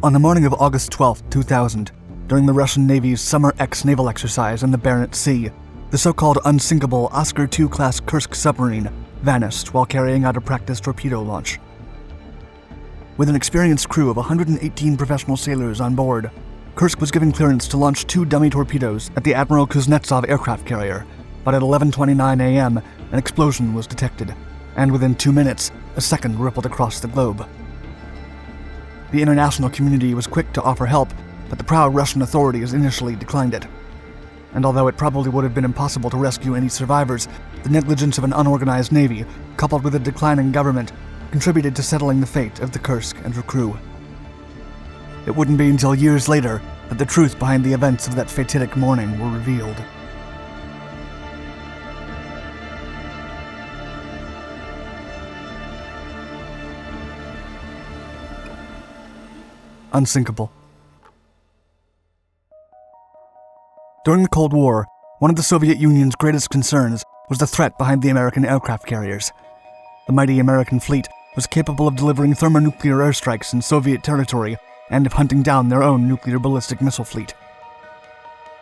On the morning of August 12, 2000, during the Russian Navy's Summer X naval exercise in the Barents Sea, the so-called unsinkable Oscar II-class Kursk submarine vanished while carrying out a practice torpedo launch. With an experienced crew of 118 professional sailors on board, Kursk was given clearance to launch 2 dummy torpedoes at the Admiral Kuznetsov aircraft carrier, but at 11:29 a.m., an explosion was detected, and within 2 minutes, a second rippled across the globe. The international community was quick to offer help, but the proud Russian authorities initially declined it. And although it probably would have been impossible to rescue any survivors, the negligence of an unorganized navy, coupled with a declining government, contributed to settling the fate of the Kursk and her crew. It wouldn't be until years later that the truth behind the events of that fatidic morning were revealed. Unsinkable. During the Cold War, one of the Soviet Union's greatest concerns was the threat behind the American aircraft carriers. The mighty American fleet was capable of delivering thermonuclear airstrikes in Soviet territory and of hunting down their own nuclear ballistic missile fleet.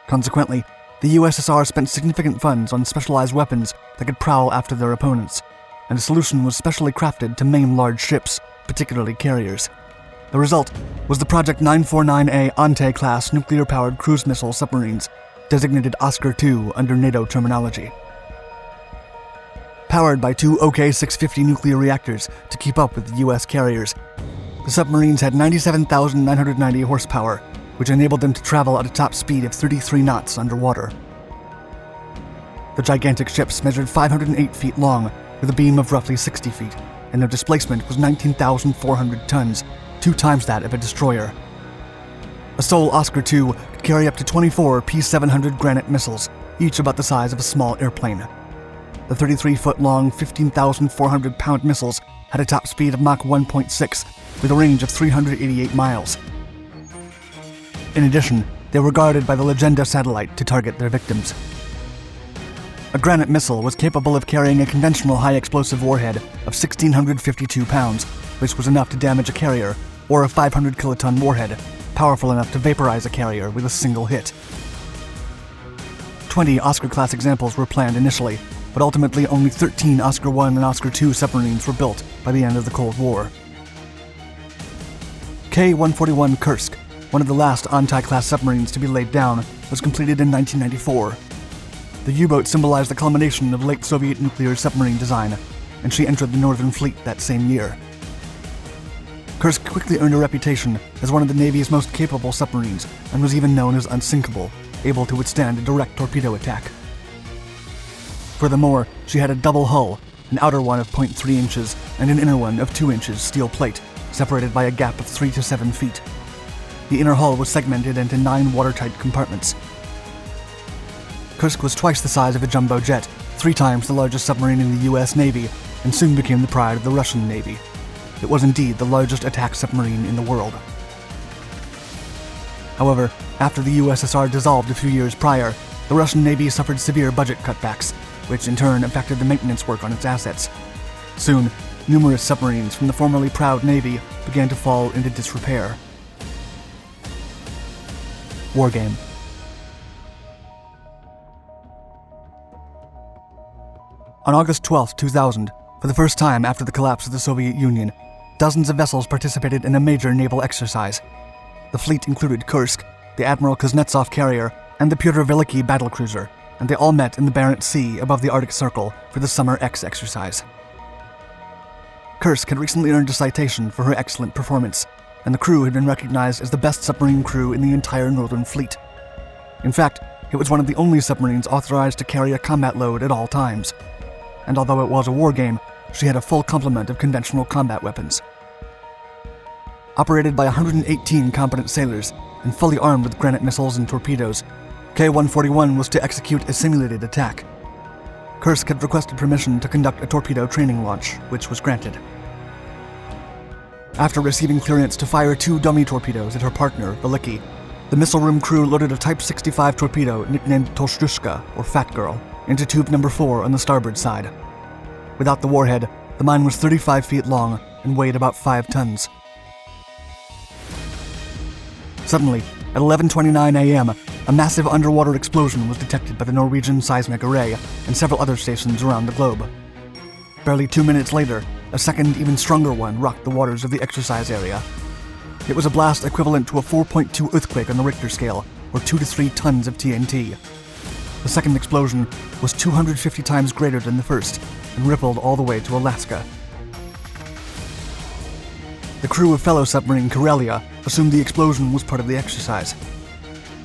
Consequently, the USSR spent significant funds on specialized weapons that could prowl after their opponents, and a solution was specially crafted to maim large ships, particularly carriers. The result was the Project 949A Ante-class nuclear-powered cruise missile submarines, designated Oscar II under NATO terminology. Powered by 2 OK-650 nuclear reactors to keep up with the U.S. carriers, the submarines had 97,990 horsepower, which enabled them to travel at a top speed of 33 knots underwater. The gigantic ships measured 508 feet long, with a beam of roughly 60 feet, and their displacement was 19,400 tons, 2 times that of a destroyer. A sole Oscar II could carry up to 24 P-700 Granite missiles, each about the size of a small airplane. The 33-foot-long, 15,400-pound missiles had a top speed of Mach 1.6, with a range of 388 miles. In addition, they were guarded by the Legenda satellite to target their victims. A Granite missile was capable of carrying a conventional high-explosive warhead of 1,652 pounds, which was enough to damage a carrier, or a 500-kiloton warhead, powerful enough to vaporize a carrier with a single hit. 20 Oscar-class examples were planned initially, but ultimately only 13 Oscar I and Oscar II submarines were built by the end of the Cold War. K-141 Kursk, one of the last Ante-class submarines to be laid down, was completed in 1994. The U-boat symbolized the culmination of late Soviet nuclear submarine design, and she entered the Northern Fleet that same year. Kursk quickly earned a reputation as one of the Navy's most capable submarines and was even known as unsinkable, able to withstand a direct torpedo attack. Furthermore, she had a double hull, an outer one of 0.3 inches and an inner one of 2 inches steel plate, separated by a gap of 3 to 7 feet. The inner hull was segmented into 9 watertight compartments. Kursk was twice the size of a jumbo jet, 3 times the largest submarine in the U.S. Navy, and soon became the pride of the Russian Navy. It was indeed the largest attack submarine in the world. However, after the USSR dissolved a few years prior, the Russian Navy suffered severe budget cutbacks, which in turn affected the maintenance work on its assets. Soon, numerous submarines from the formerly proud Navy began to fall into disrepair. War game. On August 12, 2000, for the first time after the collapse of the Soviet Union, dozens of vessels participated in a major naval exercise. The fleet included Kursk, the Admiral Kuznetsov carrier, and the Pyotr Veliky battlecruiser, and they all met in the Barents Sea above the Arctic Circle for the Summer X exercise. Kursk had recently earned a citation for her excellent performance, and the crew had been recognized as the best submarine crew in the entire Northern Fleet. In fact, it was one of the only submarines authorized to carry a combat load at all times. And although it was a war game, she had a full complement of conventional combat weapons. Operated by 118 competent sailors and fully armed with Granite missiles and torpedoes, K-141 was to execute a simulated attack. Kursk had requested permission to conduct a torpedo training launch, which was granted. After receiving clearance to fire 2 dummy torpedoes at her partner, Veliky, the missile room crew loaded a Type 65 torpedo nicknamed Tolshtushka, or Fat Girl, into tube number 4 on the starboard side. Without the warhead, the mine was 35 feet long and weighed about 5 tons. Suddenly, at 11:29 a.m., a massive underwater explosion was detected by the Norwegian Seismic Array and several other stations around the globe. Barely 2 minutes later, a second, even stronger one rocked the waters of the exercise area. It was a blast equivalent to a 4.2 earthquake on the Richter scale, or 2 to 3 tons of TNT. The second explosion was 250 times greater than the first and rippled all the way to Alaska. The crew of fellow submarine Karelia assumed the explosion was part of the exercise.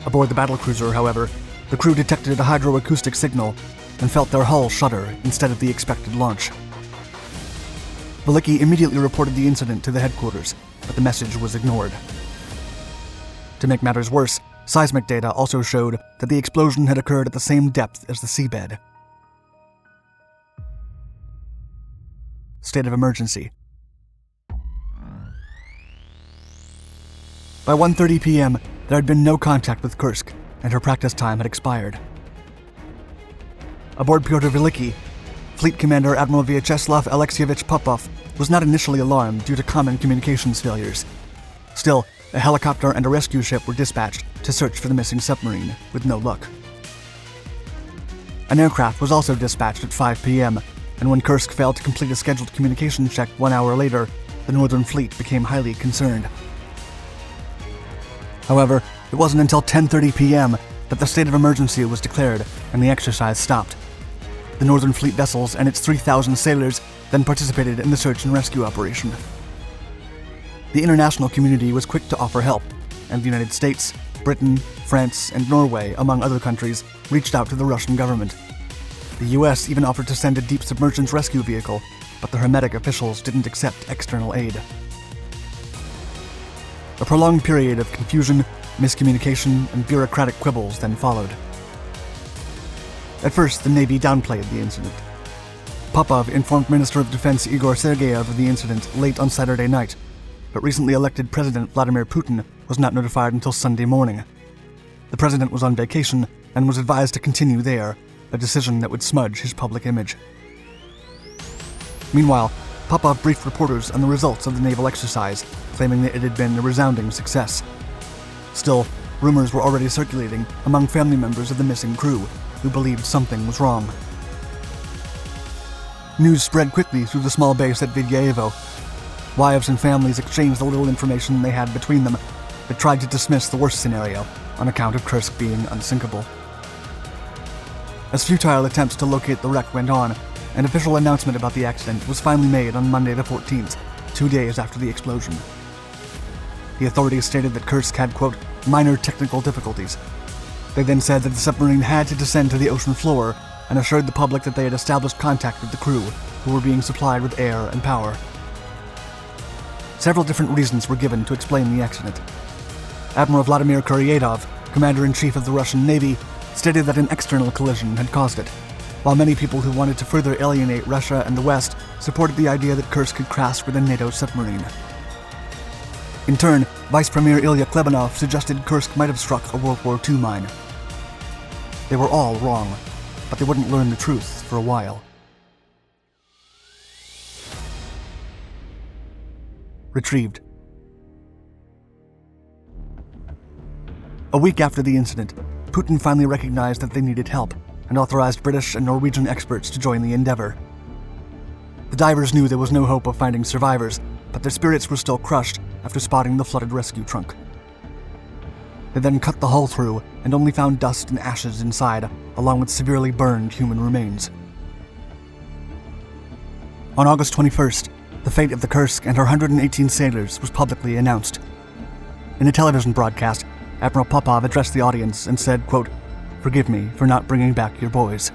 Aboard the battlecruiser, however, the crew detected a hydroacoustic signal and felt their hull shudder instead of the expected launch. Veliky immediately reported the incident to the headquarters, but the message was ignored. To make matters worse, seismic data also showed that the explosion had occurred at the same depth as the seabed. State of emergency. By 1:30 p.m., there had been no contact with Kursk, and her practice time had expired. Aboard Pyotr Veliky, Fleet Commander Admiral Vyacheslav Alexeyevich Popov was not initially alarmed due to common communications failures. Still, a helicopter and a rescue ship were dispatched to search for the missing submarine, with no luck. An aircraft was also dispatched at 5 p.m., and when Kursk failed to complete a scheduled communication check 1 hour later, the Northern Fleet became highly concerned. However, it wasn't until 10:30 p.m. that the state of emergency was declared and the exercise stopped. The Northern Fleet vessels and its 3,000 sailors then participated in the search and rescue operation. The international community was quick to offer help, and the United States, Britain, France, and Norway, among other countries, reached out to the Russian government. The US even offered to send a deep submergence rescue vehicle, but the Hermetic officials didn't accept external aid. A prolonged period of confusion, miscommunication, and bureaucratic quibbles then followed. At first, the Navy downplayed the incident. Popov informed Minister of Defense Igor Sergeyev of the incident late on Saturday night, but recently elected President Vladimir Putin was not notified until Sunday morning. The president was on vacation and was advised to continue there, a decision that would smudge his public image. Meanwhile, Popov briefed reporters on the results of the naval exercise, claiming that it had been a resounding success. Still, rumors were already circulating among family members of the missing crew, who believed something was wrong. News spread quickly through the small base at Vidyayevo. Wives and families exchanged the little information they had between them, but tried to dismiss the worst scenario on account of Kursk being unsinkable. As futile attempts to locate the wreck went on, an official announcement about the accident was finally made on Monday the 14th, 2 days after the explosion. The authorities stated that Kursk had, quote, minor technical difficulties. They then said that the submarine had to descend to the ocean floor and assured the public that they had established contact with the crew, who were being supplied with air and power. Several different reasons were given to explain the accident. Admiral Vladimir Kuryatov, Commander-in-Chief of the Russian Navy, stated that an external collision had caused it, while many people who wanted to further alienate Russia and the West supported the idea that Kursk had crashed with a NATO submarine. In turn, Vice Premier Ilya Klebanov suggested Kursk might have struck a World War II mine. They were all wrong, but they wouldn't learn the truth for a while. Retrieved. A week after the incident, Putin finally recognized that they needed help and authorized British and Norwegian experts to join the endeavor. The divers knew there was no hope of finding survivors, but their spirits were still crushed after spotting the flooded rescue trunk. They then cut the hull through and only found dust and ashes inside, along with severely burned human remains. On August 21st, the fate of the Kursk and her 118 sailors was publicly announced. In a television broadcast, Admiral Popov addressed the audience and said, quote, "Forgive me for not bringing back your boys."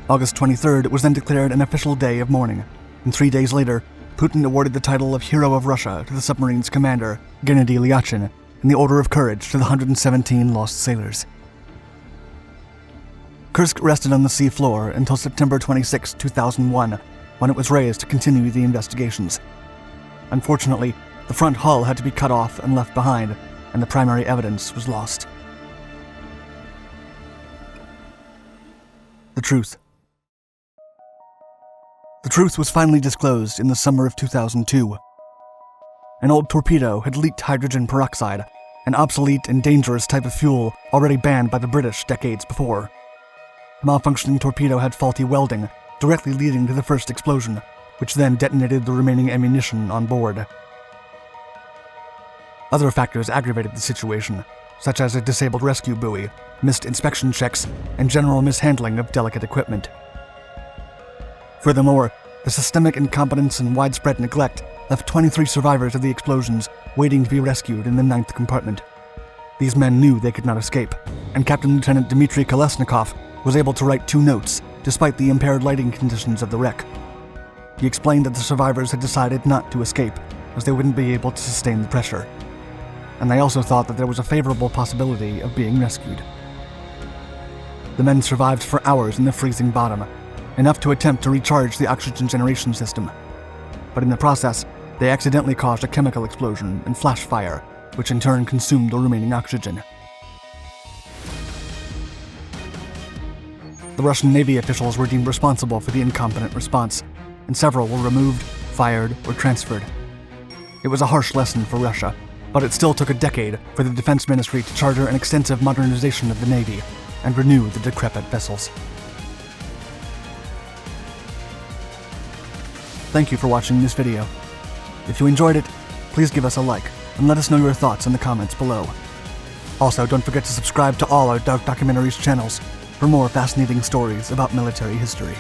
August 23rd was then declared an official day of mourning, and 3 days later, Putin awarded the title of Hero of Russia to the submarine's commander, Gennady Lyachin, and the Order of Courage to the 117 lost sailors. Kursk rested on the sea floor until September 26, 2001, when it was raised to continue the investigations. Unfortunately, the front hull had to be cut off and left behind, and the primary evidence was lost. The truth. The truth was finally disclosed in the summer of 2002. An old torpedo had leaked hydrogen peroxide, an obsolete and dangerous type of fuel already banned by the British decades before. The malfunctioning torpedo had faulty welding, directly leading to the first explosion, which then detonated the remaining ammunition on board. Other factors aggravated the situation, such as a disabled rescue buoy, missed inspection checks, and general mishandling of delicate equipment. Furthermore, the systemic incompetence and widespread neglect left 23 survivors of the explosions waiting to be rescued in the 9th compartment. These men knew they could not escape, and Captain Lieutenant Dmitry Kolesnikov was able to write 2 notes despite the impaired lighting conditions of the wreck. He explained that the survivors had decided not to escape, as they wouldn't be able to sustain the pressure. And they also thought that there was a favorable possibility of being rescued. The men survived for hours in the freezing bottom, enough to attempt to recharge the oxygen generation system. But in the process, they accidentally caused a chemical explosion and flash fire, which in turn consumed the remaining oxygen. The Russian Navy officials were deemed responsible for the incompetent response, and several were removed, fired, or transferred. It was a harsh lesson for Russia, but it still took a decade for the Defense Ministry to charter an extensive modernization of the Navy and renew the decrepit vessels. Thank you for watching this video. If you enjoyed it, please give us a like and let us know your thoughts in the comments below. Also, don't forget to subscribe to all our Dark Documentaries channels for more fascinating stories about military history.